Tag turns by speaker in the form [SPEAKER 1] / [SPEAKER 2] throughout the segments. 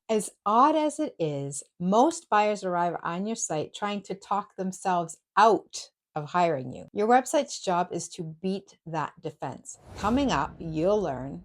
[SPEAKER 1] As odd as it is, most buyers arrive on your site trying to talk themselves out of hiring you. Your website's job is to beat that defense. Coming up, you'll learn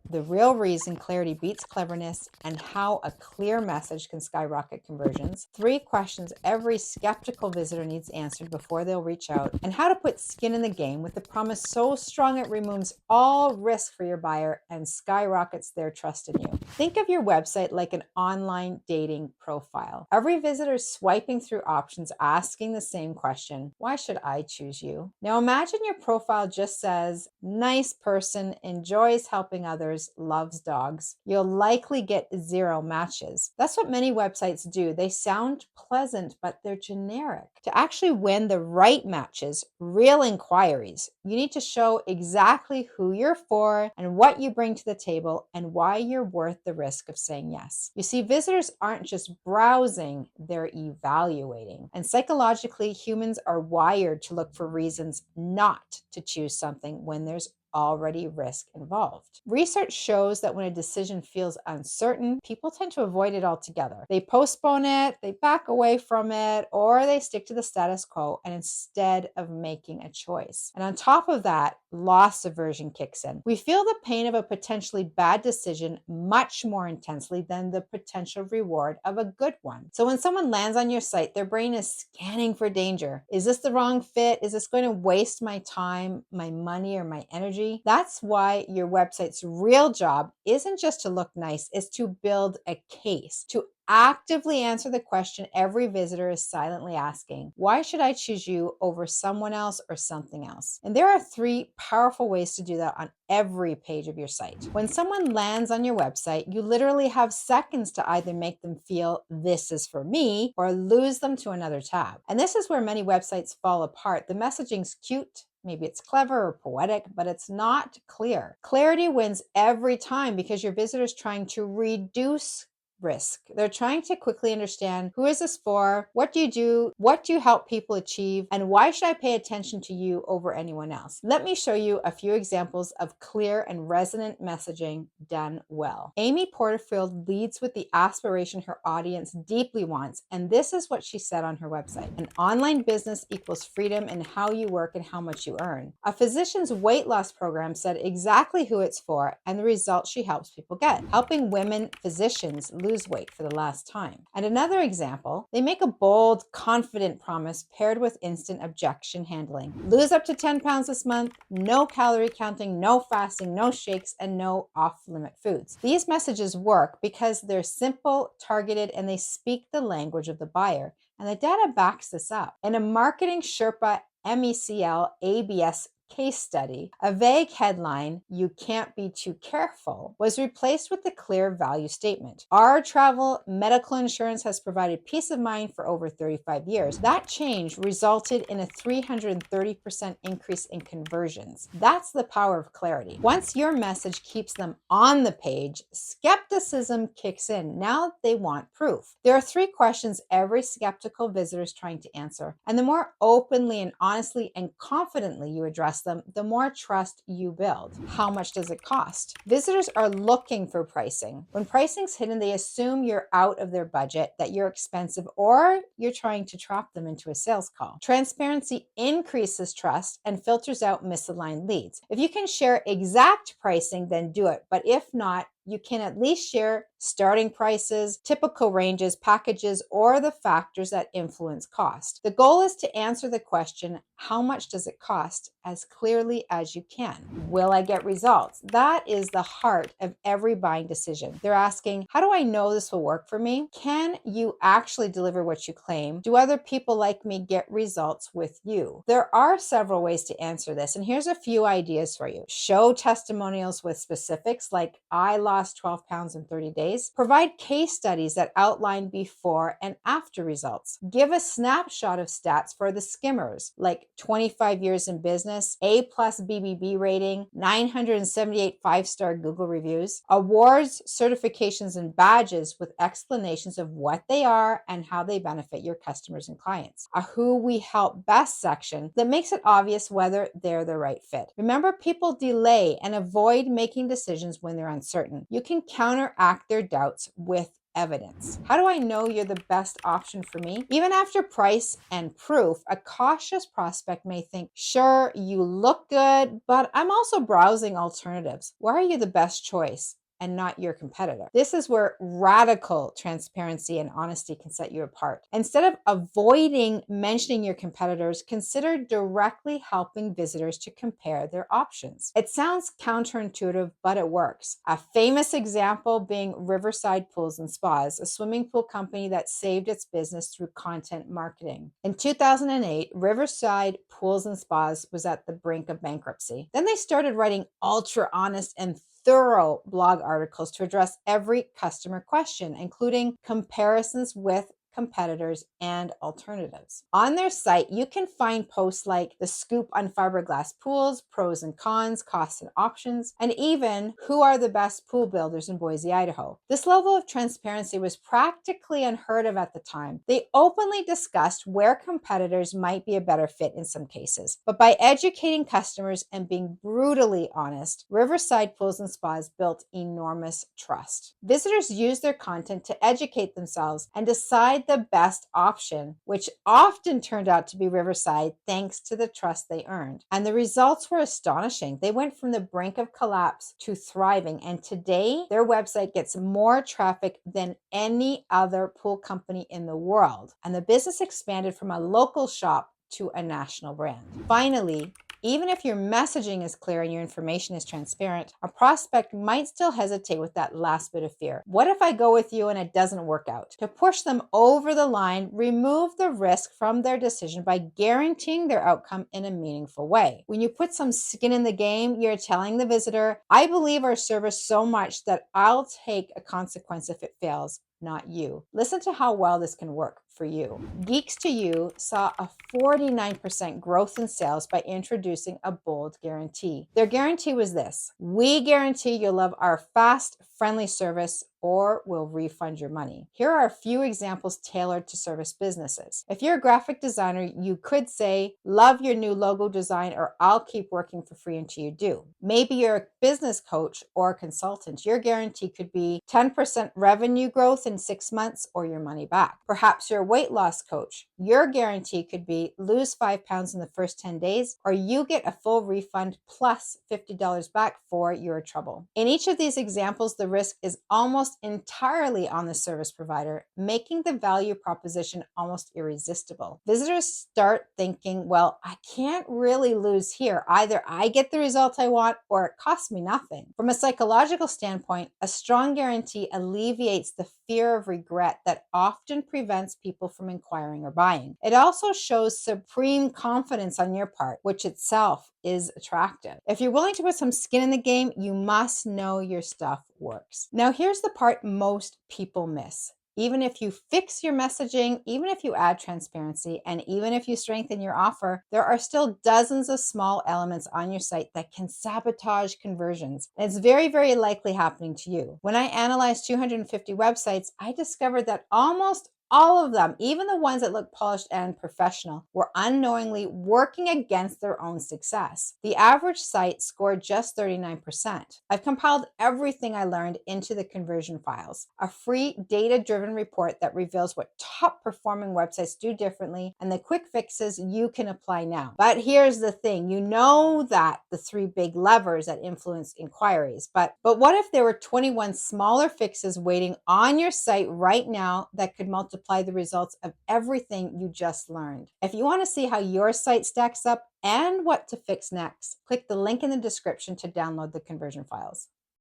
[SPEAKER 1] the real reason clarity beats cleverness and how a clear message can skyrocket conversions, 3 questions every skeptical visitor needs answered before they'll reach out, and how to put skin in the game with the promise so strong it removes all risk for your buyer and skyrockets their trust in you. Think of your website like an online dating profile. Every visitor is swiping through options asking the same question: why should I choose you? Now imagine your profile just says, nice person, enjoys helping others, loves dogs. You'll likely get 0 matches. That's what many websites do. They sound pleasant, but they're generic. To actually win the right matches, real inquiries, you need to show exactly who you're for and what you bring to the table and why you're worth the risk of saying yes. You see, visitors aren't just browsing, they're evaluating. And psychologically, humans are wired to look for reasons not to choose something when there's already risk involved. Research shows that when a decision feels uncertain, people tend to avoid it altogether. They postpone it, they back away from it, or they stick to the status quo and instead of making a choice. And on top of that, loss aversion kicks in. We feel the pain of a potentially bad decision much more intensely than the potential reward of a good one. So when someone lands on your site, their brain is scanning for danger. Is this the wrong fit? Is this going to waste my time, my money, or my energy? That's why your website's real job isn't just to look nice, it's to build a case, to actively answer the question every visitor is silently asking: why should I choose you over someone else or something else? And there are 3 powerful ways to do that on every page of your site. When someone lands on your website, you literally have seconds to either make them feel this is for me or lose them to another tab. And this is where many websites fall apart. The messaging's cute, maybe it's clever or poetic, but it's not clear. Clarity wins every time because your visitor's trying to reduce risk. They're trying to quickly understand: who is this for? What do you do? What do you help people achieve? And why should I pay attention to you over anyone else? Let me show you a few examples of clear and resonant messaging done well. Amy Porterfield leads with the aspiration her audience deeply wants, and this is what she said on her website: an online business equals freedom in how you work and how much you earn. A physician's weight loss program said exactly who it's for and the results she helps people get, helping women physicians lose weight for the last time. And another example, they make a bold, confident promise paired with instant objection handling: lose up to 10 pounds this month, no calorie counting, no fasting, no shakes, and no off-limit foods. These messages work because they're simple, targeted, and they speak the language of the buyer. And the data backs this up. In a Marketing Sherpa MECL ABS case study, a vague headline, "You can't be too careful," was replaced with the clear value statement: our travel medical insurance has provided peace of mind for over 35 years. That change resulted in a 330% increase in conversions. That's the power of clarity. Once your message keeps them on the page, skepticism kicks in. Now they want proof. There are 3 questions every skeptical visitor is trying to answer, and the more openly and honestly and confidently you address them, the more trust you build. How much does it cost? Visitors are looking for pricing. When pricing's hidden, they assume you're out of their budget, that you're expensive, or you're trying to trap them into a sales call. Transparency increases trust and filters out misaligned leads. If you can share exact pricing, then do it. But if not, you can at least share starting prices, typical ranges, packages, or the factors that influence cost. The goal is to answer the question, how much does it cost, as clearly as you can. Will I get results? That is the heart of every buying decision. They're asking, how do I know this will work for me? Can you actually deliver what you claim? Do other people like me get results with you? There are several ways to answer this, and here's a few ideas for you. Show testimonials with specifics like, I lost 12 pounds in 30 days. Provide case studies that outline before and after results. Give a snapshot of stats for the skimmers, like 25 years in business, A+ BBB rating, 978 5-star Google reviews, awards, certifications, and badges with explanations of what they are and how they benefit your customers and clients. A who we help best section that makes it obvious whether they're the right fit. Remember, people delay and avoid making decisions when they're uncertain. You can counteract their doubts with evidence. How do I know you're the best option for me? Even after price and proof, a cautious prospect may think, sure, you look good, but I'm also browsing alternatives. Why are you the best choice and not your competitor? This is where radical transparency and honesty can set you apart. Instead of avoiding mentioning your competitors, consider directly helping visitors to compare their options. It sounds counterintuitive, but it works. A famous example being Riverside Pools and Spas, a swimming pool company that saved its business through content marketing. In 2008, Riverside Pools and Spas was at the brink of bankruptcy. Then they started writing ultra honest and thorough blog articles to address every customer question, including comparisons with competitors and alternatives. On their site, you can find posts like the scoop on fiberglass pools, pros and cons, costs and options, and even who are the best pool builders in Boise, Idaho. This level of transparency was practically unheard of at the time. They openly discussed where competitors might be a better fit in some cases, but by educating customers and being brutally honest, Riverside Pools and Spas built enormous trust. Visitors used their content to educate themselves and decide the best option, which often turned out to be Riverside thanks to the trust they earned. And the results were astonishing. They went from the brink of collapse to thriving, and today their website gets more traffic than any other pool company in the world. And the business expanded from a local shop to a national brand. Finally, even if your messaging is clear and your information is transparent, a prospect might still hesitate with that last bit of fear. What if I go with you and it doesn't work out? To push them over the line, remove the risk from their decision by guaranteeing their outcome in a meaningful way. When you put some skin in the game, you're telling the visitor, I believe our service so much that I'll take a consequence if it fails, not you. Listen to how well this can work for you. Geeks to You saw a 49% growth in sales by introducing a bold guarantee. Their guarantee was this: we guarantee you'll love our fast, friendly service or we'll refund your money. Here are a few examples tailored to service businesses. If you're a graphic designer, you could say, love your new logo design, or I'll keep working for free until you do. Maybe you're a business coach or a consultant. Your guarantee could be 10% revenue growth in 6 months or your money back. Perhaps you're a weight loss coach. Your guarantee could be lose 5 pounds in the first 10 days, or you get a full refund plus $50 back for your trouble. In each of these examples, the risk is almost entirely on the service provider, making the value proposition almost irresistible. Visitors start thinking, well, I can't really lose here. Either I get the result I want or it costs me nothing. From a psychological standpoint, a strong guarantee alleviates the fear of regret that often prevents people from inquiring or buying. It also shows supreme confidence on your part, which itself is attractive. If you're willing to put some skin in the game, you must know your stuff works. Now, here's the part most people miss. Even if you fix your messaging, even if you add transparency, and even if you strengthen your offer, there are still dozens of small elements on your site that can sabotage conversions. And it's very, very likely happening to you. When I analyzed 250 websites, I discovered that almost all of them, even the ones that look polished and professional, were unknowingly working against their own success. The average site scored just 39%. I've compiled everything I learned into the Conversion Files, a free data-driven report that reveals what top performing websites do differently and the quick fixes you can apply now. But here's the thing, you know that the 3 big levers that influence inquiries, but what if there were 21 smaller fixes waiting on your site right now that could multiply the results of everything you just learned? If you want to see how your site stacks up and what to fix next, click the link in the description to download the Conversion Files.